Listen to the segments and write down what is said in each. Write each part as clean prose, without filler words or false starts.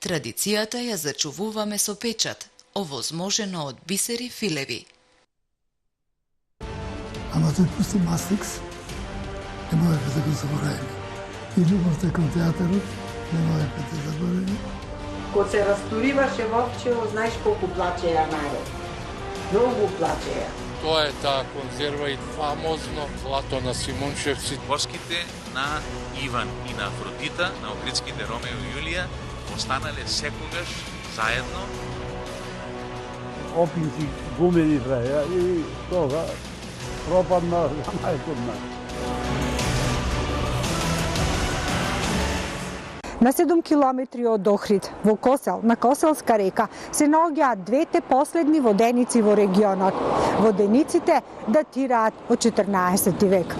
Традицијата ја зачувуваме со печат, овозможено од бисери филеви. Ама тој пусти Мастикс, не можеме да го заборавиме. И љубовта кон театарот, не можеме да заборавиме. Кога се растуриваше Вовчево, знаеш колку плачеја народ. Многу плачеја. Тоа е таа конзерва и фамозно злато на Симончевци. Воските на Иван и на Афродита, на Охридските Ромео и Јулија, останале секогаш заедно. Опинци гумени праја и тога пропадна за најкодна. На 7 километри од Охрид, во Косел, на Коселска река, се наоѓаат двете последни воденици во регионот. Водениците датираат од 14 век.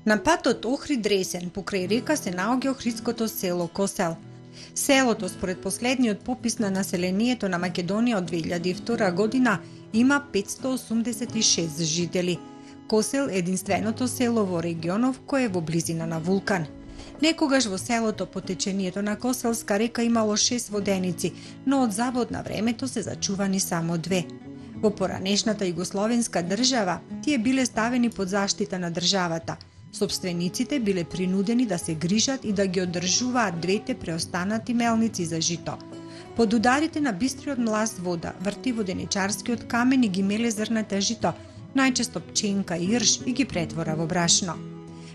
На патот Охрид-Ресен, покрај река, се наоѓа охридското село Косел. Селото, според последниот попис на населението на Македонија од 2002 година, има 586 жители. Косел е единственото село во регионов кој е во близина на вулкан. Некогаш во селото по течението на Коселска река имало 6 воденици, но од завод на времето се зачувани само 2. Во поранешната југословенска држава, тие биле ставени под заштита на државата. Собствениците биле принудени да се грижат и да ги одржуваат двете преостанати мелници за жито. Под ударите на бистриот мласт вода, врти воденичарскиот камен и ги меле зрната жито, најчесто пченка и јрш, и ги претвора во брашно.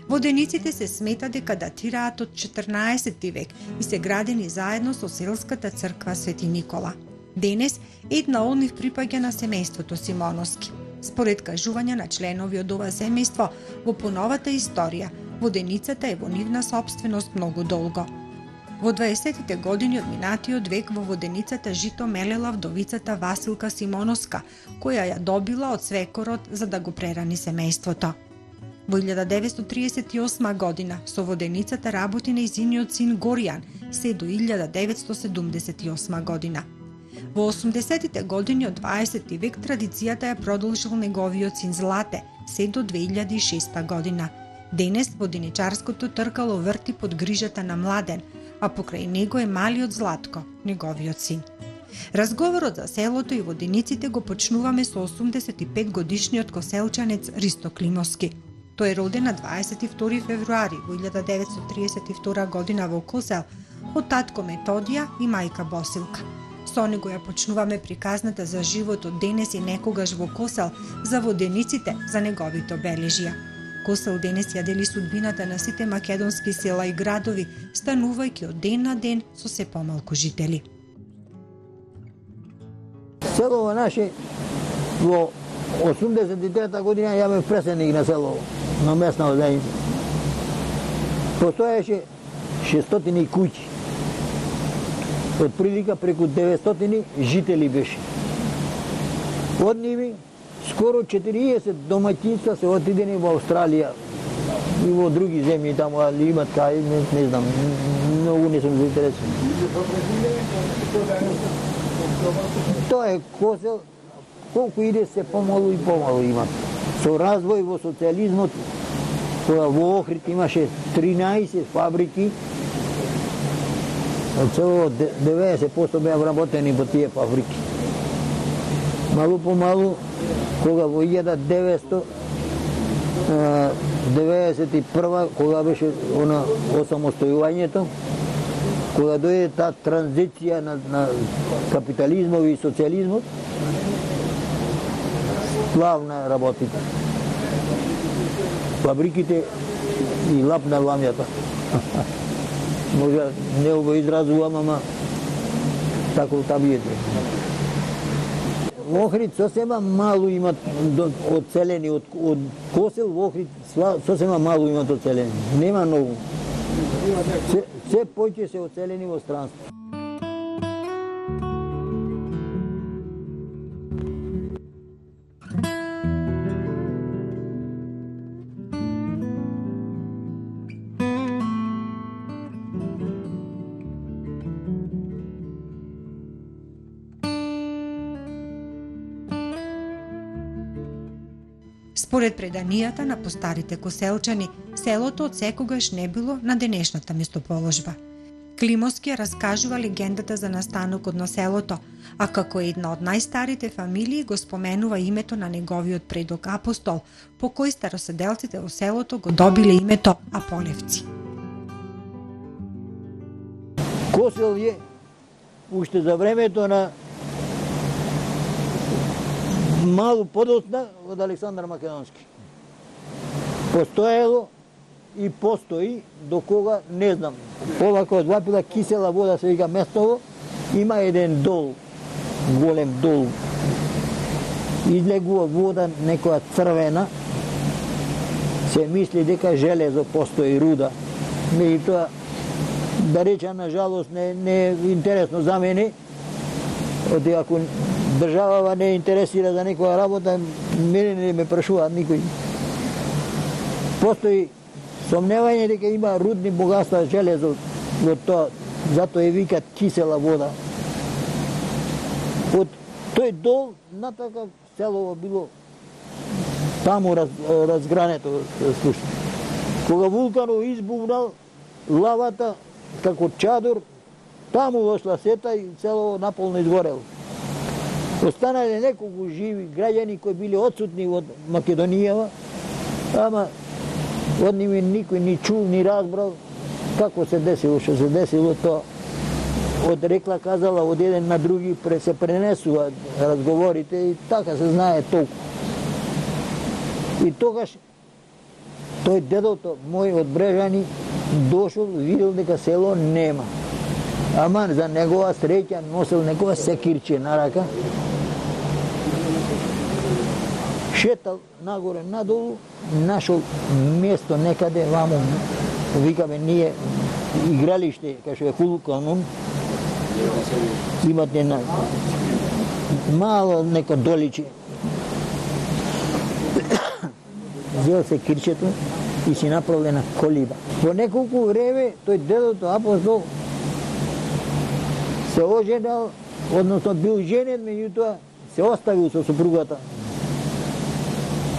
Водениците се смета дека датираат од 14 век и се градени заедно со селската црква Свети Никола. Денес една од нив припаѓа на семејството Симоновски. Според кажувања на членови од ова семејство, во поновата историја, воденицата е во нивна сопственост многу долго. Во 20-тите години од минатиот век во воденицата жито мелела вдовицата Василка Симоновска, која ја добила од свекорот за да го прерани семејството. Во 1938 година со воденицата работи нејзиниот син Горијан, се до 1978 година. Во 80-тите години од 20 век традицијата ја продолжил неговиот син Злате, се до 2006 година. Денес воденичарското тркало врти под грижата на Младен, а покрај него е малиот Златко, неговиот син. Разговорот за селото и водениците го почнуваме со 85 годишниот коселчанец Ристо Климовски. Тој е роден на 22 февруари во 1932 година во Косел од татко Методија и мајка Босилка. Со него ја почнуваме приказната за животот денес и некогаш во Косел, за водениците, за неговите обележја. Косел денес ја дели судбината на сите македонски села и градови, станувајќи од ден на ден со се помалку жители. Селово наше во 89-та година ја бев преседник на селово, на местна заедница. Постоеше 600 куќи. Од прилика преку 900 жители беше. Од ними скоро 40 домаќинства се отидени во Австралија и во други земји таму, али имат кај, не знам, многу не сум заинтересен. Тоа е Косел, колку иде се помалу и помалу имат. Со развој во социјализмот, кога во Охрид имаше 13 фабрики, од цело 90% беа вработени по тие фабрики. Малу по малу, кога во 1991, кога беше осамостојувањето, кога дојде таа транзиција на капитализмот и социјализмот, славна работите. Фабриките и лапна ламјата. Може не го изразувам, ама тако табиете. Во Охрид сосема малу имат одселени од Косел, во Охрид сосема малу имат одселени. Нема многу. Се поќе се одселени во странство. Според преданијата на постарите коселчани, селото од секогаш не било на денешната местоположба. Климовски ја раскажува легендата за настанокот на селото, а како една од најстарите фамилии го споменува името на неговиот предок апостол, по кој староседелците во селото го добиле името Аполевци. Косел е уште за времето на малу подоцна од Александар Македонски. Постоело и постои до кога не знам. Овако одвапила кисела вода, се вика местово, има еден дол, голем дол. Излегува вода некоја црвена, се мисли дека железо постои, руда. Меѓутоа, да реча, на жалост, не е интересно за мене. Оти ако државава не интересира за некоја работа, мене не ме прашуваат никој. Постои сомневање дека има рудни богатства, железо во тоа, затоа е викат кисела вода. Од тој дол натака селово било таму разгрането, слушате. Кога вулканот избувнал, лавата како чадор, таму дошла сета и селово наполно изгорело. Останале неколку живи граѓани кои биле отсутни од Македонијава, ама од ними никој ни чул, ни разбрал како се десило, што се десило тоа. Од рекла казала, од еден на други се пренесува разговорите и така се знае толку. И тогаш тој дедото мој од Брежани дошол, видел дека село нема. Ама за негова среќа носел некоја секирче на рака. Шетал нагоре надолу, нашол место некаде ваму, викаме ние игралиште, кај што е Хулуканун, имате на мало неко доличе. Взел се кирчето и си направил една колиба. По неколку време тој дедото апостол се оженал, односно бил женен, меѓутоа се оставил со супругата.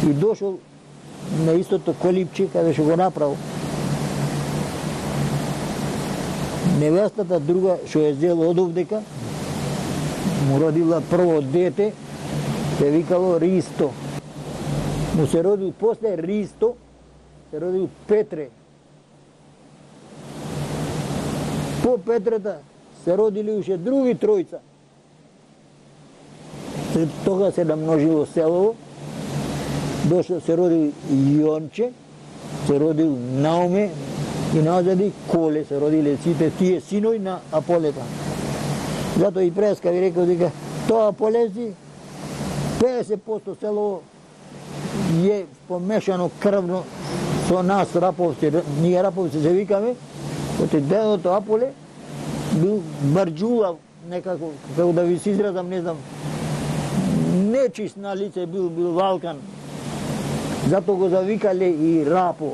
И дошол на истото колипче каде што го направил. Невестата друга што е взела од овдека, му родила прво дете, се викало Ристо. Му се родил после Ристо, се родил Петре. По Петрета се родили уште други тројца. Тога се намножило селово, дошло се родил Јонче, се родил Науме и назади Коле се родиле сите тие синови на Аполета. Зато и Преска ви рекол дека тоа Аполеци 50% селово е помешано крвно со нас раповци, ние раповци се викаме, оти дедото Аполе бил барџулав некако, како да ви се изразам, не знам, нечист на лице бил валкан. Зато го завикале и Рапо,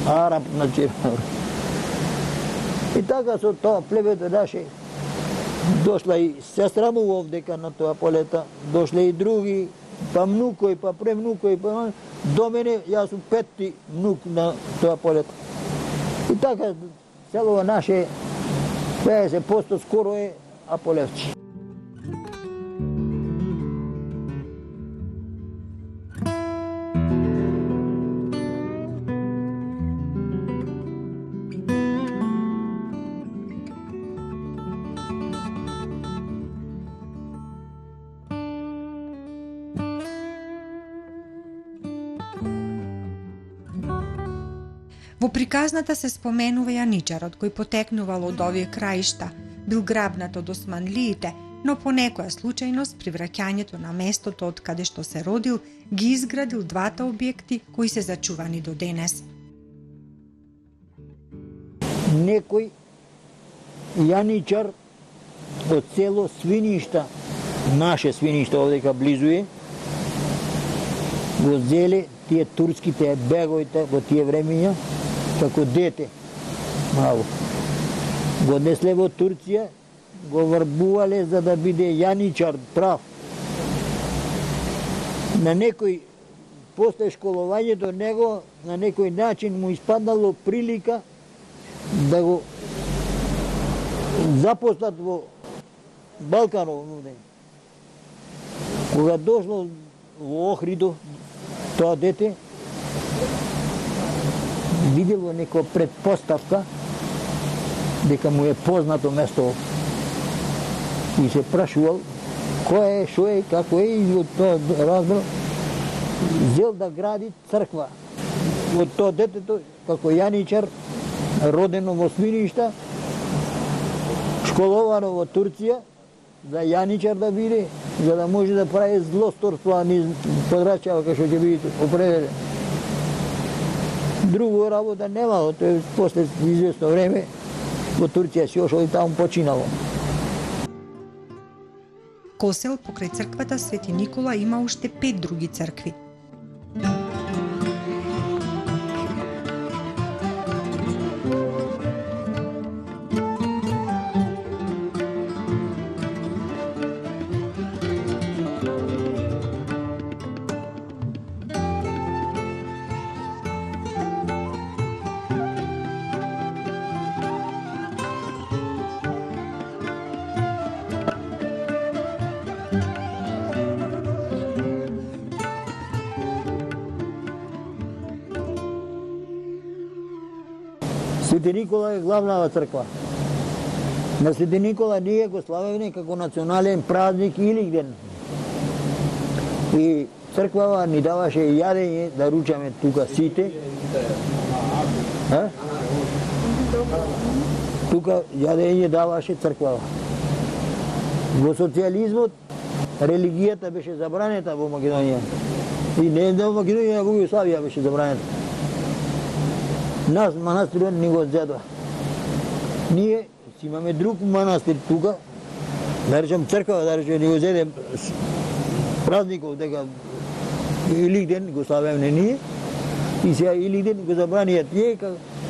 Араб на черно. И така со тоа плебето наше дошла и сестра му овдека на тоа Полета, дошле и други, па внукој, па превнукој, па до мене, јас сум петти внук на тоа Полета. И така селово наше 50% скоро е Аполевци. Во приказната се споменува јаничарот кој потекнувал од овие краишта, бил грабнат од османлиите, но по некоја случајност при враќањето на местото од каде што се родил, ги изградил двата објекти кои се зачувани до денес. Некој јаничар од село Свиништа, наше Свиништа овдека близу е, го зеле тие турските беговите во тие времења, како дете, мало. Го несле во Турција, го врбувале за да биде јаничар прав. На некој после школувањето него на некој начин му испаднало прилика да го запослат во Балканов. Кога дошло во Охридов, тоа дете видело некоја предпоставка дека му е познато место и се прашувал кој е, шо е, како е, и од тоа разбрал, зел да гради црква. Од тоа детето, како јаничар, родено во Свиништа, школовано во Турција, за јаничар да биде, за да може да прави злосторство, а не подрачава кај што ќе биде определен. Друго работа немало, тој после известно време во Турција си ошол и таму починало. Косел покрај црквата Свети Никола има уште 5 други цркви. Свети Никола е главната црква. На Свети Никола ние го славевме како национален празник Илигден. И црквава ни даваше јадење да ручаме тука сите. Тука јадење даваше црквава. Во социјализмот религијата беше забранета во Македонија. И не во Македонија, во Југославија беше забранета. Нас манастирот ни го зедва. Ние си имаме друг манастир тука, да речем црква, да речем ни го зеде празников дека Илигден го славевме ние, и сега Илигден го забранија тие,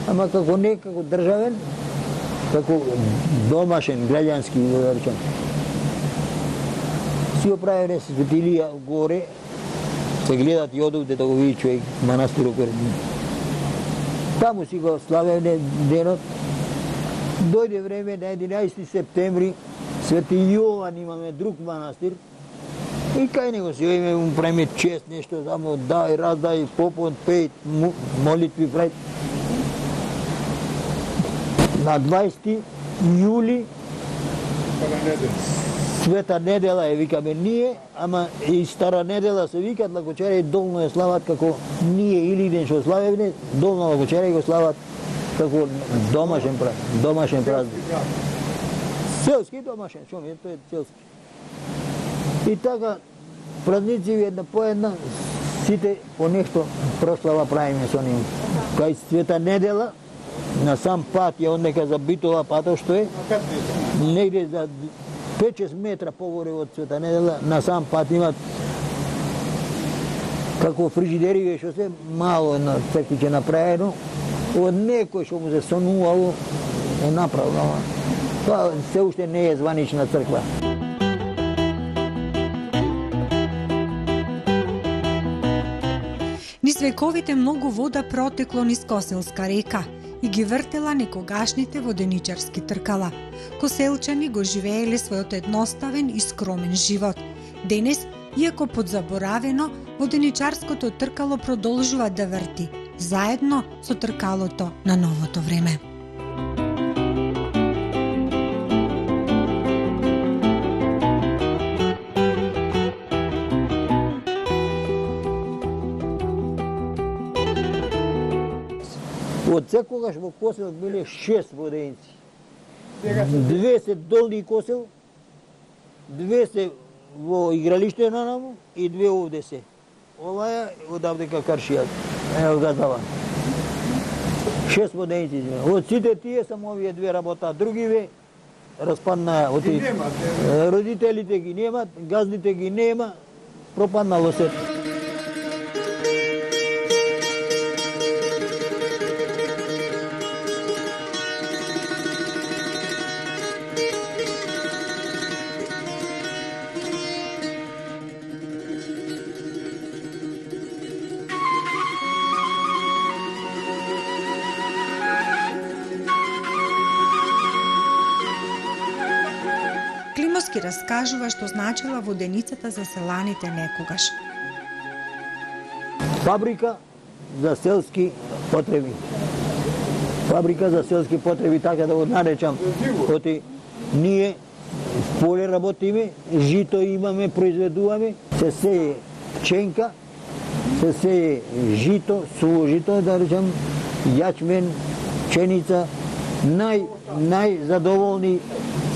ама како не како државен, како домашен, граѓански, да речем. Си оправене се светилија горе, се гледат и одовде да го види човек манастирот пред ние. Таму си го славевне денот. Дојде време на 11 септември, Свети Јован имаме друг манастир. И кај него си име му правиме чест нешто, само дай, раздай, попон, пејт, молитви прави. На 20 јули Света недела е викаме ние, ама и Стара недела се викат Лагочера и долно е слават како ние Илигден што славевне, долно Лагочера го слават како домашен празник. Селски домашен, што ми е, тој е селски. И така, празници една по една, сите по нешто прослава правиме со ним. Кај Света недела, на сам пат ја однека за Битола пато што е, негде за 5-6 метра погоре од Света недела, на сам пат имат како фрижидери, што се мало една црквиче направено, од некој што му се сонувало е направено. Тоа се уште не е званична црква. Низ вековите многу вода протекло низ Коселска река и ги вртела некогашните воденичарски тркала. Коселчани го живееле својот едноставен и скромен живот. Денес, иако подзаборавено, воденичарското тркало продолжува да врти, заедно со тркалото на новото време. Од секогаш во Косел биле 6 воденици. 2 се долни Косел, 2 се во игралиште на наму и 2 овде се. Ова е одавде ка Каршија, ево газава. 6 воденици. Од сите тие само овие 2 работа, другиве распаднаа. Родителите ги немат, газдите ги нема, пропаднало се. Климовски раскажува што значила воденицата за селаните некогаш. Фабрика за селски потреби. Фабрика за селски потреби, така да го наречам. Оти ние в поле работиме, жито имаме, произведуваме, се сее пченка, се сее жито, суво жито, да речем, јачмен, пченица. Најзадоволни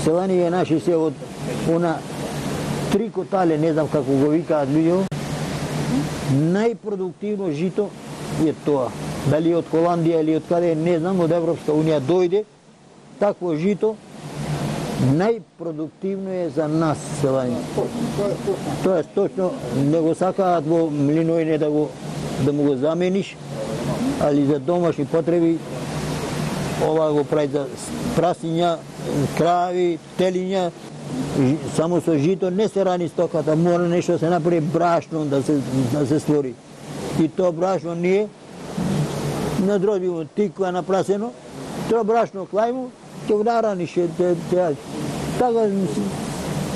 селани наши се од она трикотале, не знам како го викаат луѓе. Најпродуктивно жито е тоа. Дали од Холандија или од каде, не знам, од Европска унија дојде такво жито, најпродуктивно е за нас селани. Тоа е точно, не го сакаат во млинојне да му го замениш, али за домашни потреби ова го прави за прасиња, крави, телиња, само со жито не се рани стоката, мора нешто се направи брашно да се створи. И тоа брашно ние надробимо тиква напрасено, тоа брашно клајмо, ќе го нараниш, така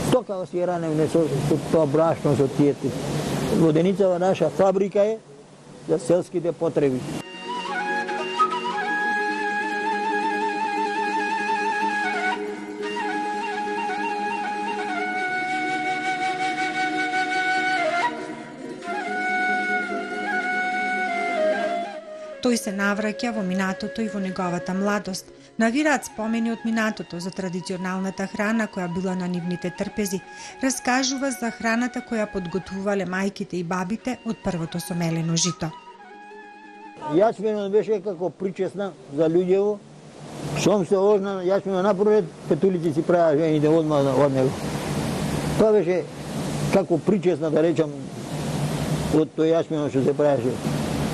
стокава си раневне со тоа брашно, со тие. Воденицава наша фабрика е за селските потреби. Тој се навраќа во минатото и во неговата младост. Навираат спомени од минатото за традиционалната храна која била на нивните трпези. Раскажува за храната која подготвувале мајките и бабите од првото сомелено жито. Јачменот беше како причесна за луѓево. Шом се ожна јачменот напред, петулици си правеа жените одмah од него. Тоа беше како причесна, да речам, од тој јачменот што се правеше.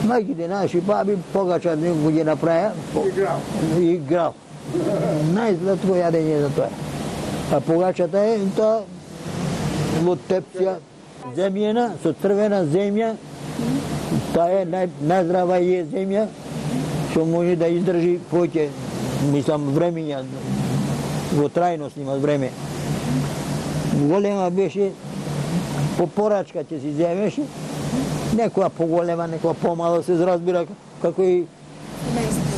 Мајките наши баби погачат некој ги направија и грал. Најсладко јадење за тоа. А погачата е тоа во тепција земјена, со црвена земја. Таа е најздрава е земја, што може да издржи повеќе, мислам, времења, во трајност има време. Голема беше, по порачка ќе си земеше, некоја поголема, некоја помала, се разбира, како и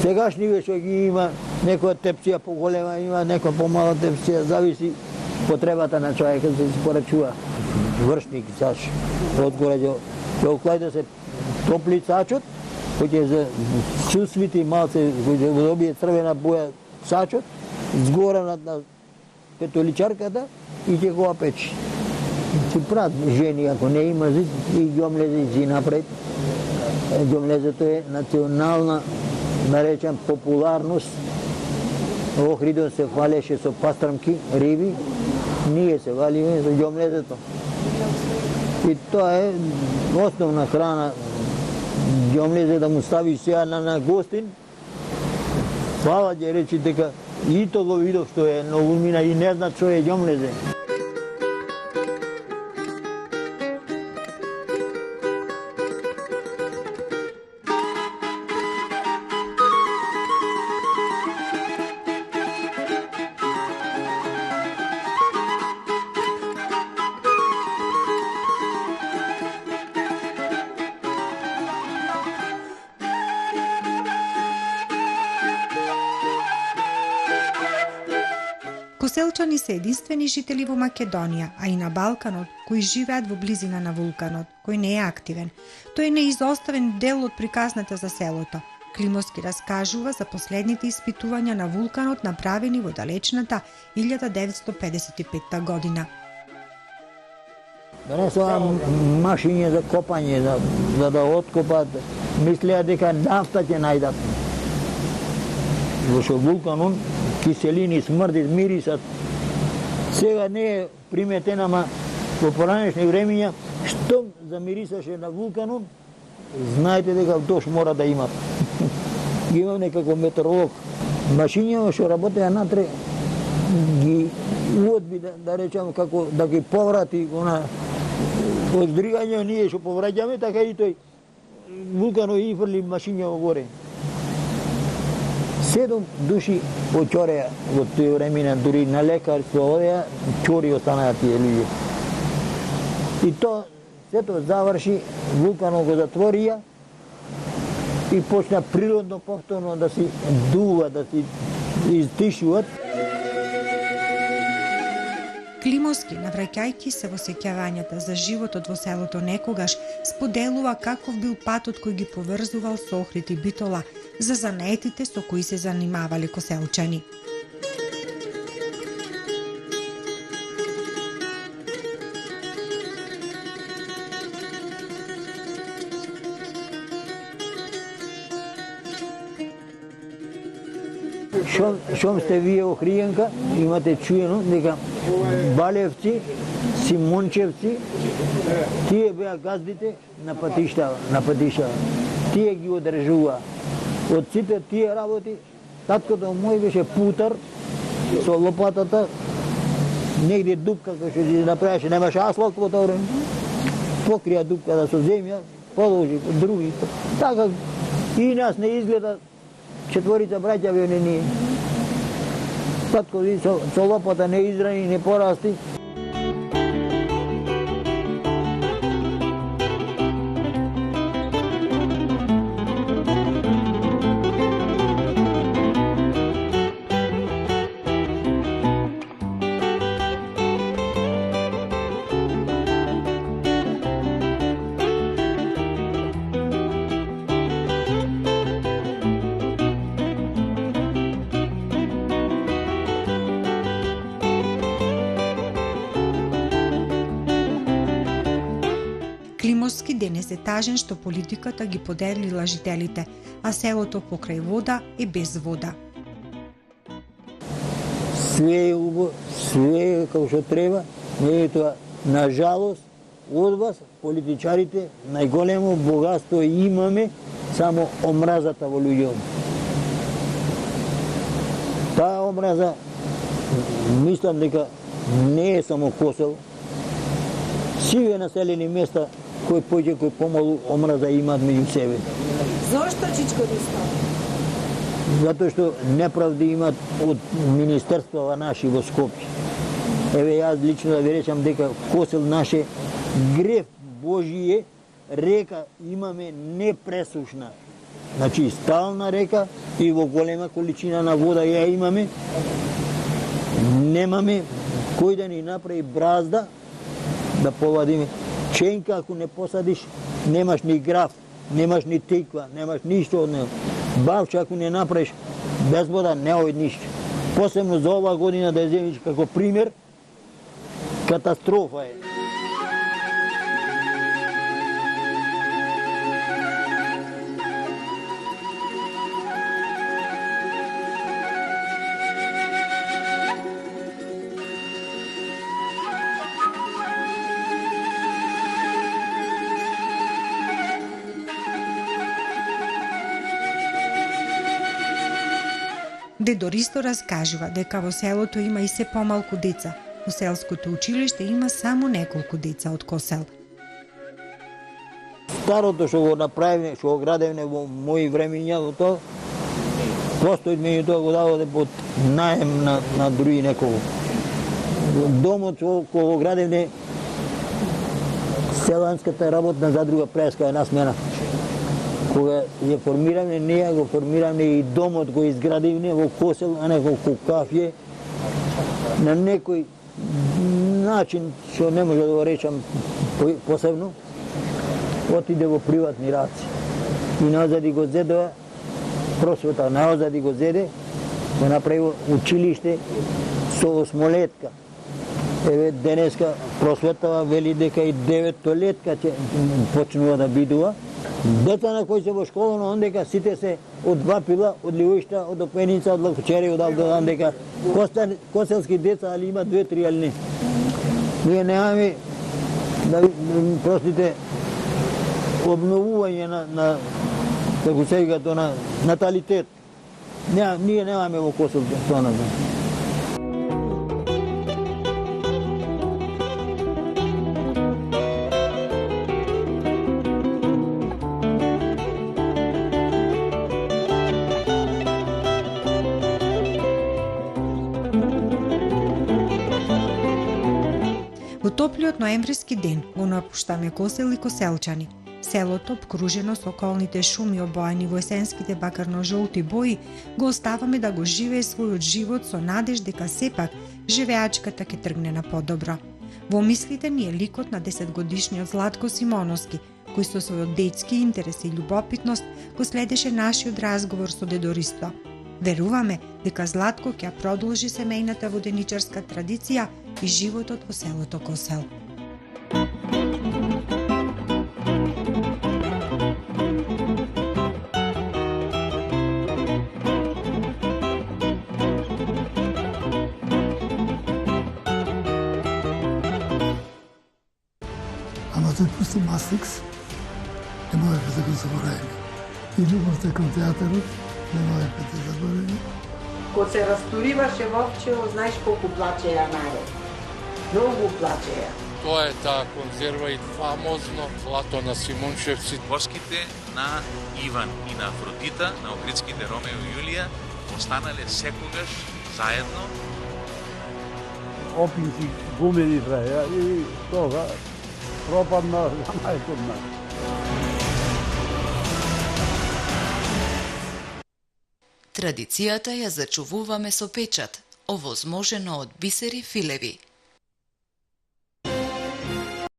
сегашни што ги има, некоја тепција поголема има, некоја помала тепција, зависи потребата на човекот да се порачува. Вршник, сач, одгоре ќе оклајда се топли сачот, кој ќе се сусвити малце, кој ќе го добие црвена боја сачот, згора на петоличарката и ќе го опечи. Си прават жени, ако не има зид, и ѓомлезе си напред. Ѓомлезето е национална, наречам, популарност. Охридон се фалеше со пастрмки, риби, ние се валиме со ѓомлезето. И тоа е основна храна. Ѓомлезе да му стави сега на гостин. Фала ќе речи дека и то го видов што е, но умина и не знат што е ѓомлезе. Коселчани се единствени жители во Македонија, а и на Балканот, кои живеат во близина на вулканот, кој не е активен. Тој е неизоставен дел од приказната за селото. Климовски раскажува за последните испитувања на вулканот направени во далечната 1955 година. Донесоа машиње за копање, за да откопат. Мислеа дека нафта ќе најдат. Во вулканот киселини, смрдит, мирисат. Сега не е приметена, ама во поранешни времења, што замирисаше на вулканот, знаете дека дош мора да имат. Ги имам некако метеоролог. Машиња што работеа натре, ги одби, да речам, како да ги поврати, од здригање ние што повраќаме, така и тој вулканот и фрли машиња горе. 7 души од Ќореја во тој време, дури на лекарство одеа, Ќори останаа тие луѓе. И то сето заврши, Вулканов го затворија и почна природно повторно да си дува, да си изтишуваат. Климовски, навраќајќи се во сеќавањата за животот во селото некогаш, споделува каков бил патот кој ги поврзувал со Охрид и Битола за занаетите со кои се занимавале коселчани. Шом сте вие Охријанка, имате чуено дека Балевци, Симончевци, тие беа газдите на патишта. Тие ги одржува. Од сите тие работи, таткото мој беше путар со лопатата, негде дупка кој што ги направеше, немаше асфалт во тоа време. Покрија дупката со земја, продолжи други. Така и нас не изгледа четворица браќа бе не ние. Татко со лопата не израни, не порасти. Климовски денес е тажен што политиката ги поделила жителите, а селото покрај вода е без вода. Све е убаво, све е како што треба, меѓутоа, на жалост, од вас, политичарите, најголемо богатство имаме само омразата во луѓето. Таа омраза, мислам дека не е само Косово. Сиве населени места кој поќе, кој помалу омраза имаат меѓу себе. Зошто Чичко Ристо? Затоа што неправди имаат од министерствава наши во Скопје. Еве јас лично да ви речам дека Косел наше грев Божие, река имаме непресушна. Значи стална река и во голема количина на вода ја имаме. Немаме кој да ни направи бразда да повадиме. Ченка ако не посадиш, немаш ни граф, немаш ни тиква, немаш ништо од него. Бавче ако не направиш, без вода не оди ништо. Посебно за оваа година да ја земиш како пример, катастрофа е. Дедо Ристо раскажува дека во селото има и се помалку деца. Во селското училиште има само неколку деца од Косел. Старото што го направивме, што го градевме во мои времиња, во тоа, постои меѓу тоа го даваде под наем на други некого. Домот кој го градевне, селанската работна задруга Преска една смена. Кога ја формиравме, неја го формиравме и домот го изградивме во Косел, а не во Кафје, на некој начин, што не може да го речам посебно, отиде во приватни раци. И назади го зедува просвета, назади го зеде, го направи училиште со осмолетка. Еве денеска просветава вели дека и 9-летка ќе почнува да бидува. Деца на кои се во школа, но ондека сите се од Вапила, од Ливишта, од Опеница, од Лакучери, од Алгодан, дека коселски деца, али има 2-3, али не. Ние немаме, простите, обновување на како се вика тоа, на наталитет. Ние немаме во Косел тоа на тоа. топлиот ноемвриски ден го напуштаме Косел и коселчани. Селото, обкружено со околните шуми обоени во есенските бакарно-жолти бои, го оставаме да го живее својот живот со надеж дека сепак живеачката ќе тргне на подобро. Во мислите ни е ликот на 10-годишниот Златко Симоновски, кој со својот детски интерес и љубопитност го следеше нашиот разговор со дедо Ристо. Веруваме дека Златко ќе продолжи семејната воденичарска традиција и животот во селото Косел. Ама тој пусти Мастрикс, не можеме да го заборавиме. И љубовта кон театарот, не можеме да заборавиме. Кога се растуриваше Вовчево, знаеш колку плачеја народ. Многу плачеја. Тоа е таа конзерва и фамозно злато на Симунчевци. Воските на Иван и на Афродита, на Охридските Ромео и Јулија, останале секогаш заедно. Опинци гумени траја и тога пропадна најкод нас. Традицијата ја зачувуваме со печат, овозможено од бисери филеви.